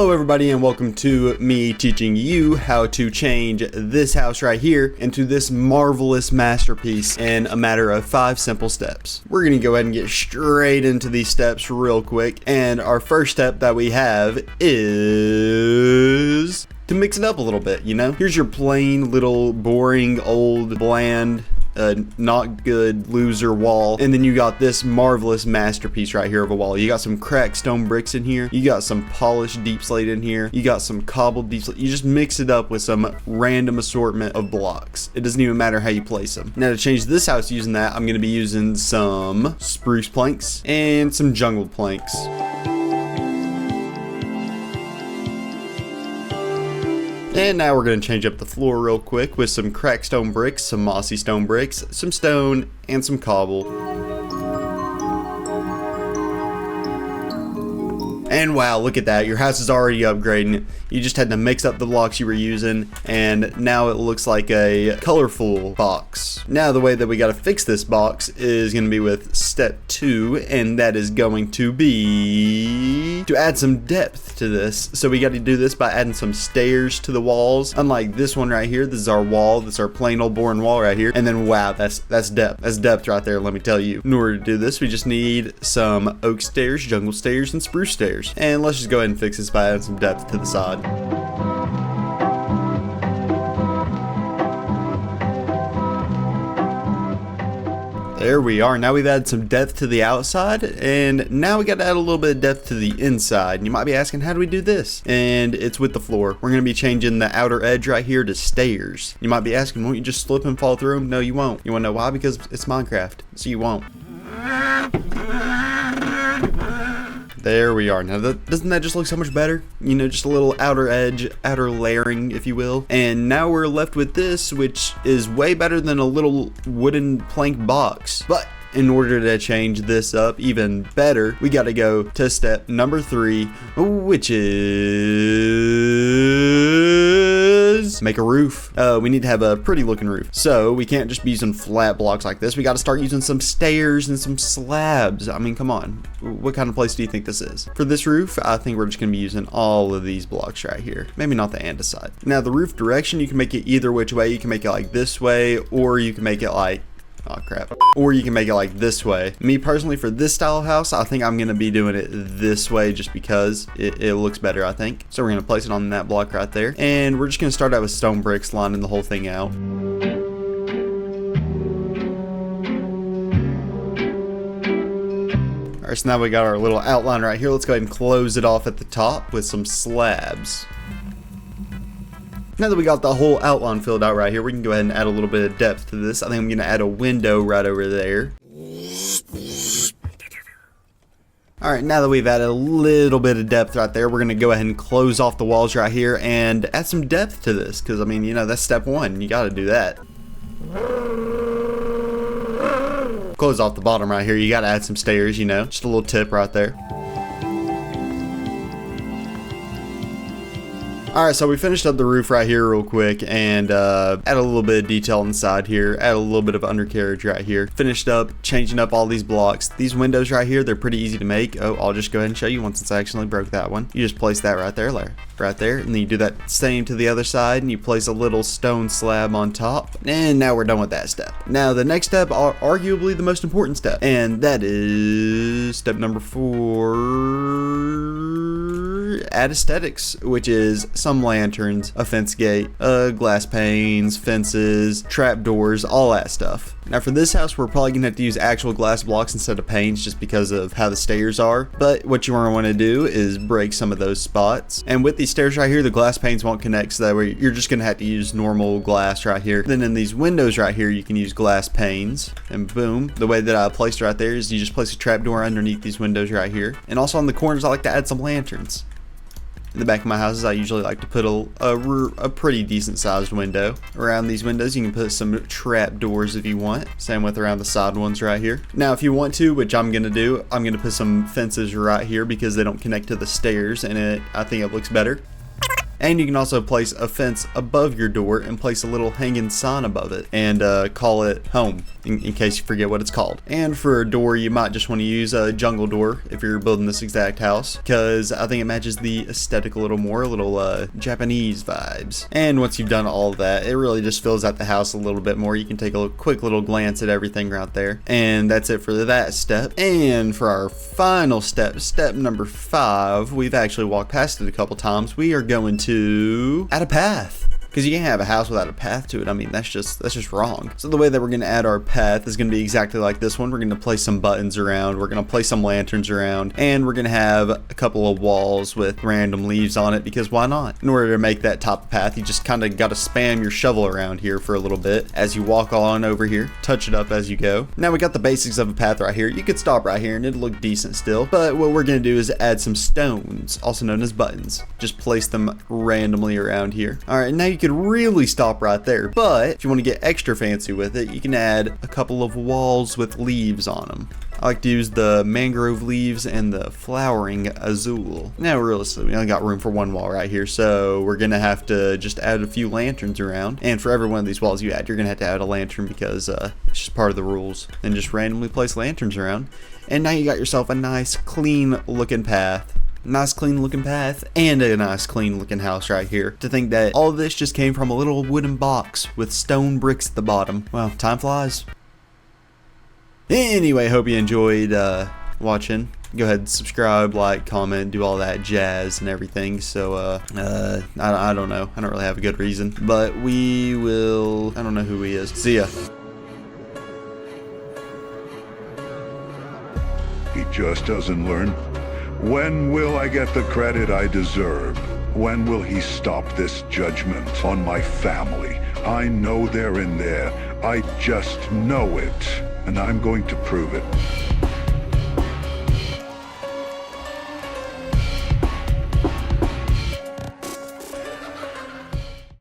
Hello everybody and welcome to me teaching you how to change this house right here into this marvelous masterpiece in a matter of 5 simple steps. We're going to go ahead and get straight into these steps real quick, and our first step that we have is to mix it up a little bit, you know? Here's your plain little boring old bland not good loser wall, and then you got this marvelous masterpiece right here of a wall. You got some cracked stone bricks in here, you got some polished deep slate in here, you got some cobbled deep slate. You just mix it up with some random assortment of blocks. It doesn't even matter how you place them. Now to change this house using that, I'm going to be using some spruce planks and some jungle planks. And now we're going to change up the floor real quick with some cracked stone bricks, some mossy stone bricks, some stone, and some cobble. And wow, look at that, your house is already upgrading. You just had to mix up the blocks you were using, and now it looks like a colorful box. Now the way that we gotta fix this box is gonna be with step 2, and that is going to be to add some depth to this. So we gotta do this by adding some stairs to the walls. Unlike this one right here, this is our wall, this is our plain old boring wall right here. And then wow, that's depth. That's depth right there, let me tell you. In order to do this, we just need some oak stairs, jungle stairs, and spruce stairs. And let's just go ahead and fix this by adding some depth to the side. There we are. Now we've added some depth to the outside, and now we got to add a little bit of depth to the inside. And you might be asking, how do we do this? And it's with the floor. We're going to be changing the outer edge right here to stairs. You might be asking, won't you just slip and fall through them? No, you won't. You want to know why? Because it's Minecraft, so you won't. There we are. Now, doesn't that just look so much better? You know, just a little outer edge, outer layering, if you will. And now we're left with this, which is way better than a little wooden plank box. But in order to change this up even better, we got to go to step number 3, which is make a roof. We need to have a pretty looking roof. So we can't just be using flat blocks like this. We got to start using some stairs and some slabs. I mean, come on. What kind of place do you think this is? For this roof, I think we're just going to be using all of these blocks right here. Maybe not the andesite. Now the roof direction, you can make it either which way. You can make it like this way, or you can make it like, oh crap, or you can make it like this way. Me personally, for this style of house, I think I'm gonna be doing it this way just because it looks better, I think. So we're gonna place it on that block right there, and we're just gonna start out with stone bricks, lining the whole thing out. Alright, so now we got our little outline right here. Let's go ahead and close it off at the top with some slabs. Now that we got the whole outline filled out right here, we can go ahead and add a little bit of depth to this. I think I'm going to add a window right over there. Alright, now that we've added a little bit of depth right there, we're going to go ahead and close off the walls right here and add some depth to this. Because, I mean, you know, that's step 1. You got to do that. Close off the bottom right here. You got to add some stairs, you know. Just a little tip right there. Alright, so we finished up the roof right here real quick and add a little bit of detail inside here, add a little bit of undercarriage right here. Finished up changing up all these blocks. These windows right here, they're pretty easy to make. Oh, I'll just go ahead and show you once it's actually broke that one. You just place that right there, and then you do that same to the other side, and you place a little stone slab on top. And now we're done with that step. Now the next step, arguably the most important step, and that is step number 4. Add aesthetics, which is some lanterns, a fence gate, glass panes, fences, trapdoors, all that stuff. Now for this house, we're probably gonna have to use actual glass blocks instead of panes just because of how the stairs are. But what you want to do is break some of those spots. And with these stairs right here, the glass panes won't connect, so that way you're just gonna have to use normal glass right here. Then in these windows right here, you can use glass panes, and boom. The way that I placed it right there is you just place a trapdoor underneath these windows right here. And also on the corners, I like to add some lanterns. In the back of my houses, I usually like to put a pretty decent sized window. Around these windows, you can put some trap doors if you want. Same with around the side ones right here. Now, if you want to, which I'm gonna do, I'm gonna put some fences right here because they don't connect to the stairs, and I think it looks better. And you can also place a fence above your door and place a little hanging sign above it and call it home in case you forget what it's called. And for a door, you might just want to use a jungle door if you're building this exact house, because I think it matches the aesthetic a little more, a little Japanese vibes. And once you've done all of that, it really just fills out the house a little bit more. You can take a quick little glance at everything right there. And that's it for that step. And for our final step, step number 5, we've actually walked past it a couple times. We are going to add a path. Because you can't have a house without a path to it. I mean, that's just wrong. So the way that we're going to add our path is going to be exactly like this one. We're going to place some buttons around. We're going to place some lanterns around. And we're going to have a couple of walls with random leaves on it, because why not? In order to make that top path, you just kind of got to spam your shovel around here for a little bit as you walk on over here. Touch it up as you go. Now we got the basics of a path right here. You could stop right here and it'll look decent still. But what we're going to do is add some stones, also known as buttons. Just place them randomly around here. All right, now you could really stop right there, but if you want to get extra fancy with it, you can add a couple of walls with leaves on them. I like to use the mangrove leaves and the flowering azul. Now realistically, we only got room for one wall right here, so we're gonna have to just add a few lanterns around. And for every one of these walls you add, you're gonna have to add a lantern, because it's just part of the rules. And just randomly place lanterns around. And now you got yourself a nice clean looking path. Nice clean looking path and a nice clean looking house right here. To think that all of this just came from a little wooden box with stone bricks at the bottom. Wow, time flies. Anyway, hope you enjoyed watching. Go ahead and subscribe, like, comment, do all that jazz and everything. So I don't know, I don't really have a good reason, but we will, I don't know who he is. See ya. He just doesn't learn. When will I get the credit I deserve? When will he stop this judgment on my family? I know they're in there. I just know it. And I'm going to prove it.